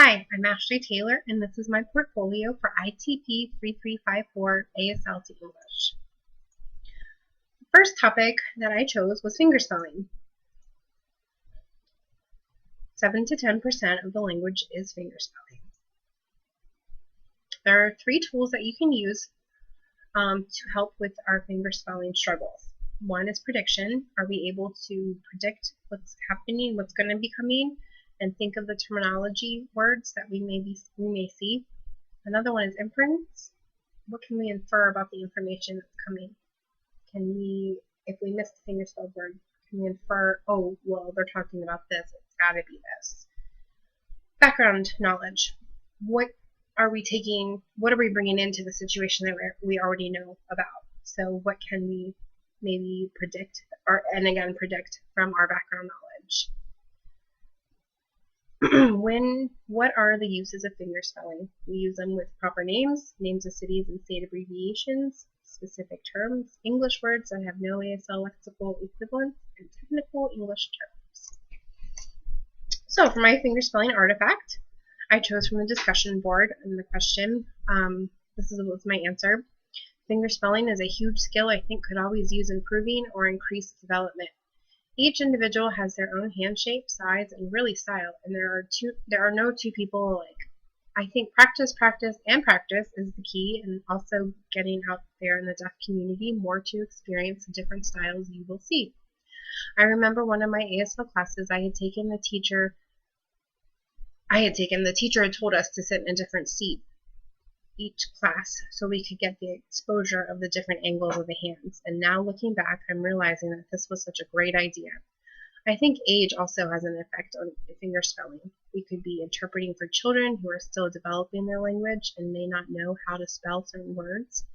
Hi, I'm Ashley Taylor, and this is my portfolio for ITP 3354 ASL to English. The first topic that I chose was fingerspelling. 7 to 10% of the language is fingerspelling. There are 3 tools that you can use to help with our fingerspelling struggles. One is prediction. Are we able to predict what's happening, what's going to be coming, and think of the terminology words that we may see? Another one is inference. What can we infer about the information that's coming? If we miss the fingerspelled word, can we infer, oh, well, they're talking about this, it's got to be this. Background knowledge. What are we bringing into the situation that we already know about? So what can we maybe predict, predict from our background knowledge? What are the uses of fingerspelling? We use them with proper names of cities and state abbreviations, specific terms, English words that have no ASL lexical equivalents, and technical English terms. So for my fingerspelling artifact, I chose from the discussion board and the question. This was my answer. Fingerspelling is a huge skill I think could always use improving or increase development. Each individual has their own hand shape, size, and really style, and there are no two people alike. I think practice is the key, and also getting out there in the deaf community more to experience the different styles you will see. I remember one of my ASL classes the teacher had told us to sit in a different seat each class so we could get the exposure of the different angles of the hands. And now looking back, I'm realizing that this was such a great idea. I think age also has an effect on fingerspelling. We could be interpreting for children who are still developing their language and may not know how to spell certain words,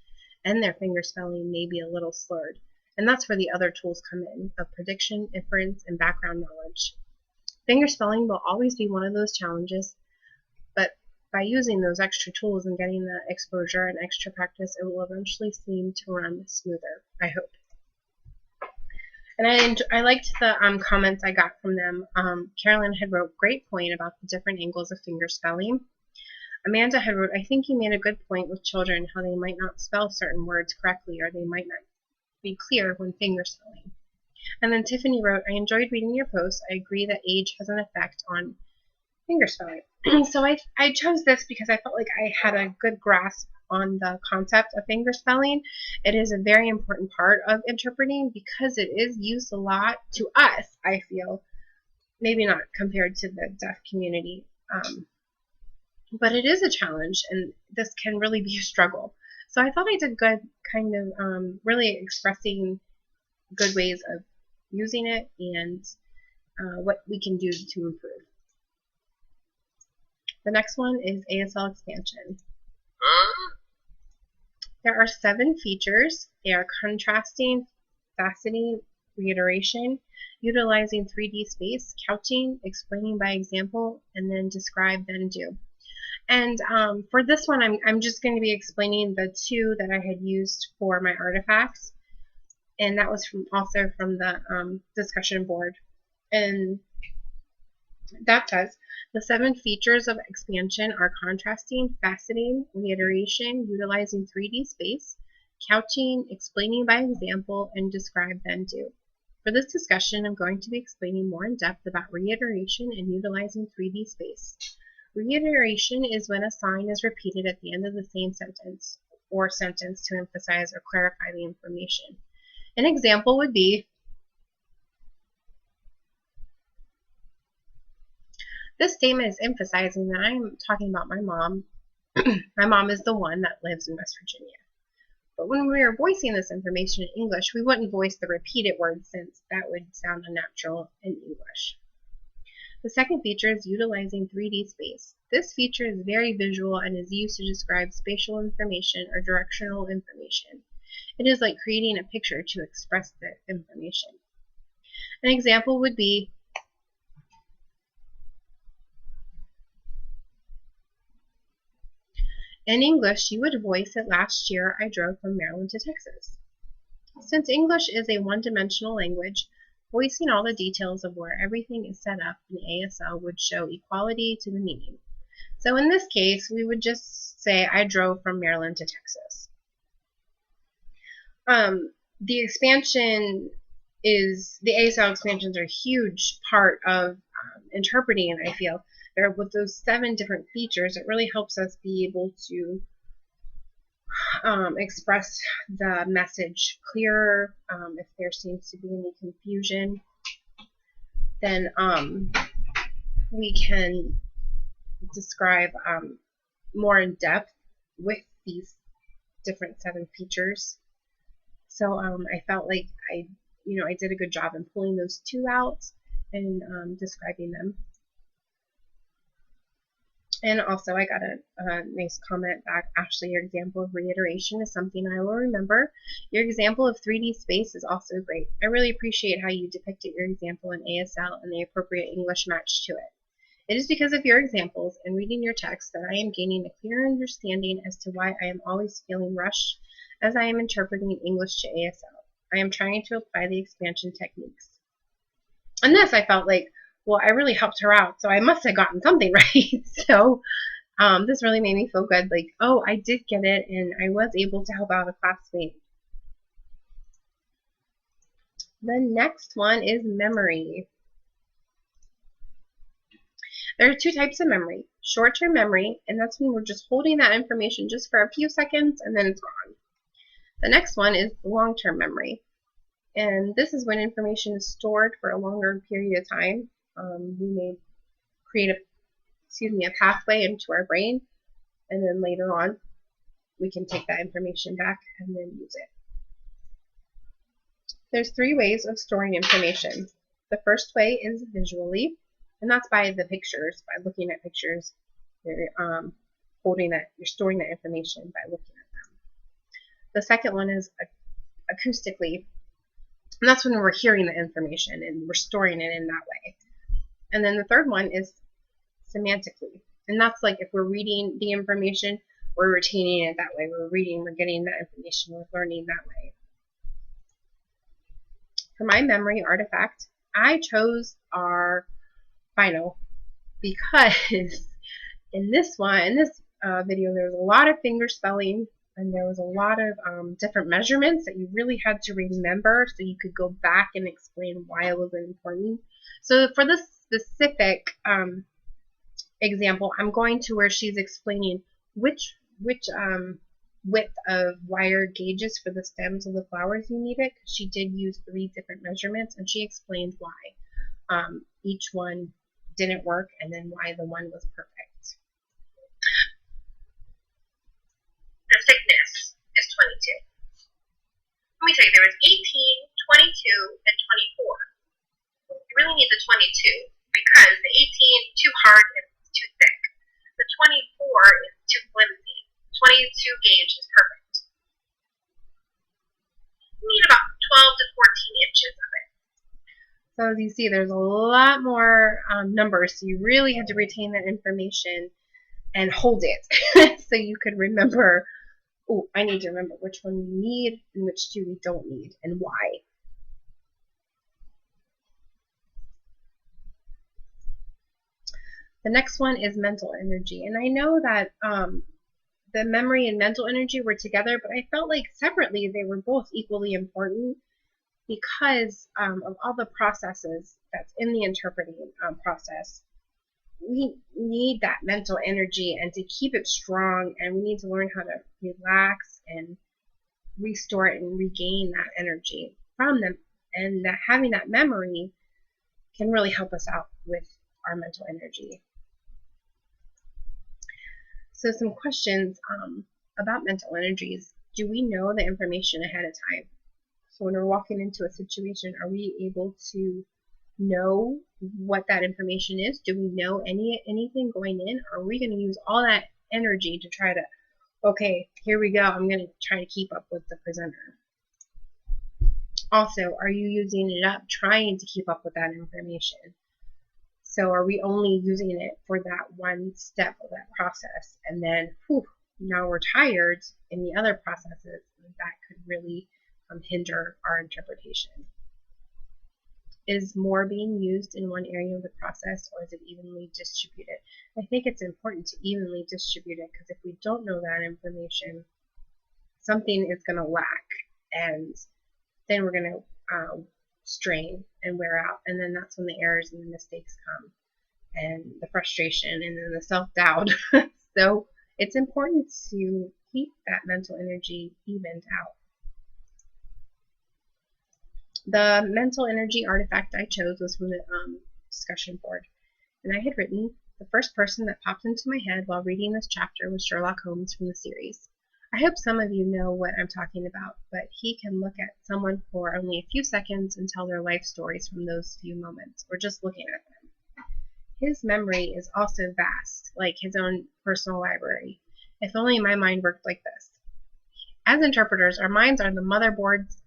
and their fingerspelling may be a little slurred. And that's where the other tools come in, of prediction, inference, and background knowledge. Fingerspelling will always be one of those challenges, but by using those extra tools and getting the exposure and extra practice, it will eventually seem to run smoother, I hope. And I liked the comments I got from them. Carolyn had wrote, great point about the different angles of fingerspelling. Amanda had wrote, I think you made a good point with children, how they might not spell certain words correctly, or they might not be clear when fingerspelling. And then Tiffany wrote, I enjoyed reading your post. I agree that age has an effect on fingerspelling. So I chose this because I felt like I had a good grasp on the concept of fingerspelling. It is a very important part of interpreting because it is used a lot to us, I feel. Maybe not compared to the deaf community, but it is a challenge, and this can really be a struggle. So I thought I did good, kind of really expressing good ways of using it and what we can do to improve. The next one is ASL expansion. There are 7 features. They are contrasting, faceting, reiteration, utilizing 3D space, couching, explaining by example, and then describe, then do. And for this one, I'm just going to be explaining the 2 that I had used for my artifacts, and that was also from the discussion board. And that says, the 7 features of expansion are contrasting, faceting, reiteration, utilizing 3D space, couching, explaining by example, and describe, then do. For this discussion, I'm going to be explaining more in depth about reiteration and utilizing 3D space. Reiteration is when a sign is repeated at the end of the same sentence or sentence to emphasize or clarify the information. An example would be, this statement is emphasizing that I'm talking about my mom. My mom is the one that lives in West Virginia. But when we are voicing this information in English, we wouldn't voice the repeated word since that would sound unnatural in English. The second feature is utilizing 3D space. This feature is very visual and is used to describe spatial information or directional information. It is like creating a picture to express the information. An example would be, in English, you would voice it, last year I drove from Maryland to Texas. Since English is a one-dimensional language, voicing all the details of where everything is set up in ASL would show equality to the meaning. So in this case, we would just say, I drove from Maryland to Texas. The expansion the ASL expansions are a huge part of interpreting, I feel. With those 7 different features, it really helps us be able to express the message clearer. If there seems to be any confusion, then we can describe more in depth with these different 7 features. So I felt like I did a good job in pulling those 2 out and describing them. And also I got a nice comment back. Ashley, your example of reiteration is something I will remember. Your example of 3D space is also great. I really appreciate how you depicted your example in ASL and the appropriate English match to it. It is because of your examples and reading your text that I am gaining a clear understanding as to why I am always feeling rushed as I am interpreting English to ASL. I am trying to apply the expansion techniques. And this, I felt like, well, I really helped her out, so I must have gotten something right. So this really made me feel good, like, oh, I did get it, and I was able to help out a classmate. The next one is memory. There are 2 types of memory. Short-term memory, and that's when we're just holding that information just for a few seconds, and then it's gone. The next one is long-term memory. And this is when information is stored for a longer period of time. We may create a pathway into our brain, and then later on we can take that information back and then use it. There's 3 ways of storing information. The first way is visually, and that's by the pictures, by looking at pictures. You're storing that information by looking at them. The second one is acoustically, and that's when we're hearing the information and we're storing it in that way. And then the third one is semantically, and that's like if we're reading the information, we're retaining it that way. We're getting that information, we're learning that way. For my memory artifact, I chose our final because in this video, there was a lot of finger spelling, and there was a lot of different measurements that you really had to remember so you could go back and explain why it was important. So for this specific example, I'm going to where she's explaining which width of wire gauges for the stems of the flowers you needed. She did use 3 different measurements, and she explained why each one didn't work and then why the one was perfect. The thickness is 22. Let me tell you, there was 18, 22, and 24. You really need the 22 because the 18 too hard and too thick. The 24 is too flimsy. 22 gauge is perfect. You need about 12 to 14 inches of it. So as you see, there's a lot more numbers, so you really had to retain that information and hold it so you could remember, oh, I need to remember which one we need and which 2 we don't need and why. The next one is mental energy, and I know that the memory and mental energy were together, but I felt like separately they were both equally important because of all the processes that's in the interpreting process. We need that mental energy, and to keep it strong, and we need to learn how to relax and restore it and regain that energy from them, and that having that memory can really help us out with our mental energy. So some questions about mental energies. Do we know the information ahead of time? So when we're walking into a situation, are we able to know what that information is? Do we know anything going in? Or are we going to use all that energy to try to, okay, here we go, I'm going to try to keep up with the presenter? Also, are you using it up trying to keep up with that information? So are we only using it for that one step of that process, and then now we're tired in the other processes? That could really hinder our interpretation. Is more being used in one area of the process, or is it evenly distributed? I think it's important to evenly distribute it, because if we don't know that information, something is going to lack, and then we're going to strain and wear out, and then that's when the errors and the mistakes come, and the frustration, and then the self-doubt. So it's important to keep that mental energy evened out. The mental energy artifact I chose was from the discussion board, and I had written, the first person that popped into my head while reading this chapter was Sherlock Holmes from the series. I hope some of you know what I'm talking about, but he can look at someone for only a few seconds and tell their life stories from those few moments, or just looking at them. His memory is also vast, like his own personal library. If only my mind worked like this. As interpreters, our minds are the motherboards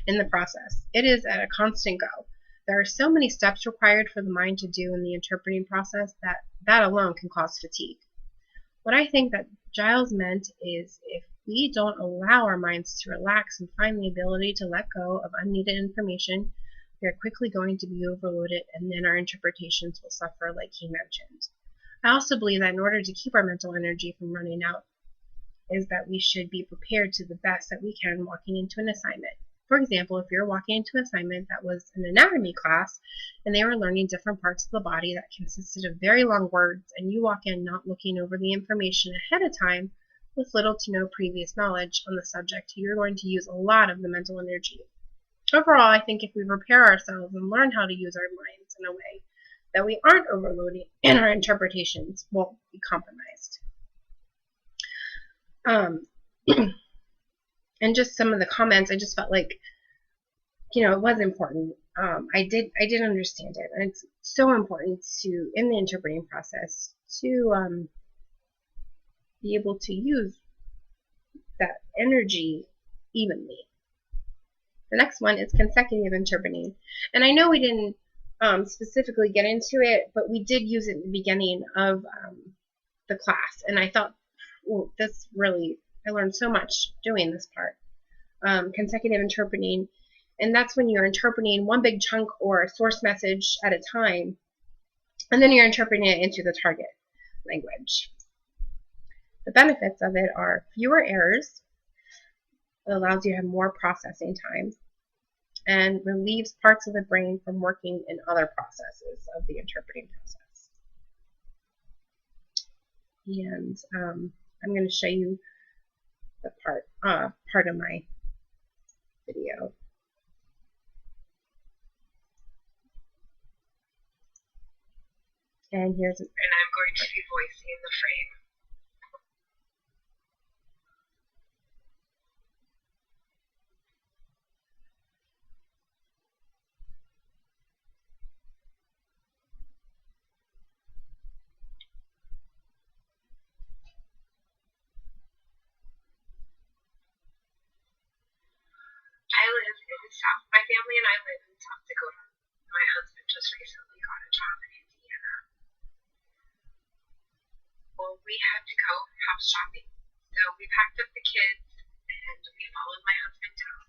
in the process. It is at a constant go. There are so many steps required for the mind to do in the interpreting process that alone can cause fatigue. What I think that Giles meant is, if we don't allow our minds to relax and find the ability to let go of unneeded information, we are quickly going to be overloaded, and then our interpretations will suffer, like he mentioned. I also believe that in order to keep our mental energy from running out, is that we should be prepared to the best that we can walking into an assignment. For example, if you're walking into an assignment that was an anatomy class and they were learning different parts of the body that consisted of very long words, and you walk in not looking over the information ahead of time with little to no previous knowledge on the subject, you're going to use a lot of the mental energy. Overall, I think if we prepare ourselves and learn how to use our minds in a way that we aren't overloading, and our interpretations won't be compromised. And just some of the comments, I just felt like, it was important. I did understand it, and it's so important to, in the interpreting process, to be able to use that energy evenly. The next one is consecutive interpreting, and I know we didn't specifically get into it, but we did use it in the beginning of the class, and I thought, well, this really, I learned so much doing this part. Consecutive interpreting, and that's when you're interpreting one big chunk or source message at a time, and then you're interpreting it into the target language. The benefits of it are fewer errors, it allows you to have more processing time, and relieves parts of the brain from working in other processes of the interpreting process. And I'm going to show you the part of my video. And I'm going to be voicing the frame. I live in the South. My family and I live in South Dakota. My husband just recently got a job in Indiana. Well, we had to go house shopping. So we packed up the kids and we followed my husband down.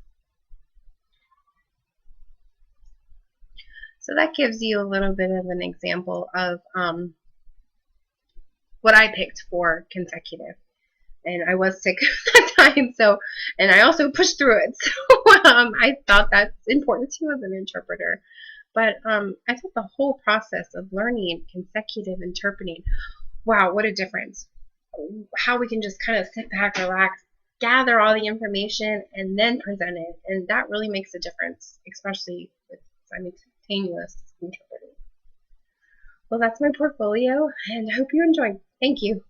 So that gives you a little bit of an example of what I picked for consecutive. And I was sick at that time, and I also pushed through it. So I thought that's important too as an interpreter. But I thought the whole process of learning consecutive interpreting, wow, what a difference. How we can just kind of sit back, relax, gather all the information, and then present it. And that really makes a difference, especially with simultaneous interpreting. Well, that's my portfolio, and I hope you enjoyed. Thank you.